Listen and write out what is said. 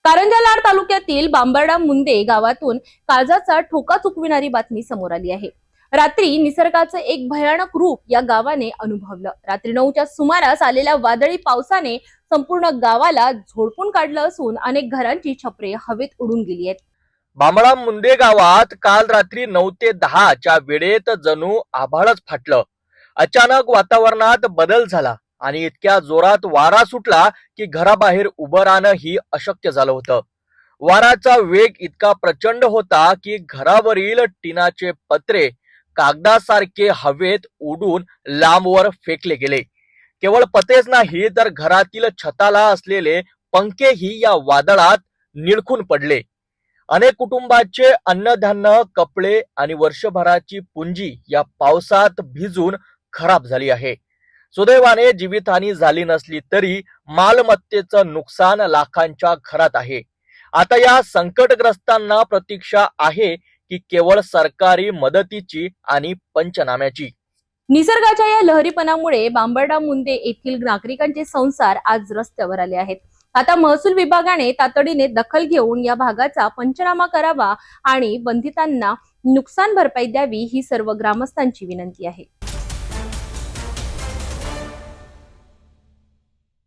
कारंजा लाड तालुक्यातील बांबर्डा मुंदे गावातून काळजाचा ठोका चुकविणारी बातमी समोर आली आहे। रात्री निसर्गाचं एक भयानक रूप या गावाने अनुभवलं। रात्री 9च्या सुमारास आलेल्या वादळी पावसाने संपूर्ण गावाला झोडपून काढलं असून अनेक घरांची छपरे हवेत उडून गेली आहेत। बांबर्डा मुंदे गावात काल रात्री 9 ते 10 च्या वेळेत जणू आभाळच फाटलं। अचानक वातावरणात बदल झाला आणि इतक्या जोरात वारा सुटला की घराबाहेर उभं राहणं ही अशक्य झालं होतं। वाराचा वेग इतका प्रचंड होता की घरावरील टिनाचे पत्रे कागदासारखे हवेत उडून लांबवर फेकले गेले। केवळ पत्रेच नाही तर घरातील छताला असलेले पंखेही या वादळात निळखून पडले। अनेक कुटुंबाचे अन्नधान्य, कपडे आणि वर्षभराची पुंजी या पावसात भिजून खराब झाली आहे। सुदैवाने जीवितहानी झाली नसली तरी मालमत्तेचं नुकसान लाखांच्या घरात आहे। आता या संकटग्रस्तांना प्रतीक्षा आहे की केवळ सरकारी मदतीची आणि पंचनाम्याची। निसर्गाच्या या लहरीपणामुळे बांबर्डा मुंदे येथील नागरिकांचे संसार आज रस्त्यावर आले आहेत। आता महसूल विभागाने तातडीने दखल घेऊन या भागाचा पंचनामा करावा आणि बाधितांना नुकसान भरपाई द्यावी ही सर्व ग्रामस्थांची विनंती आहे।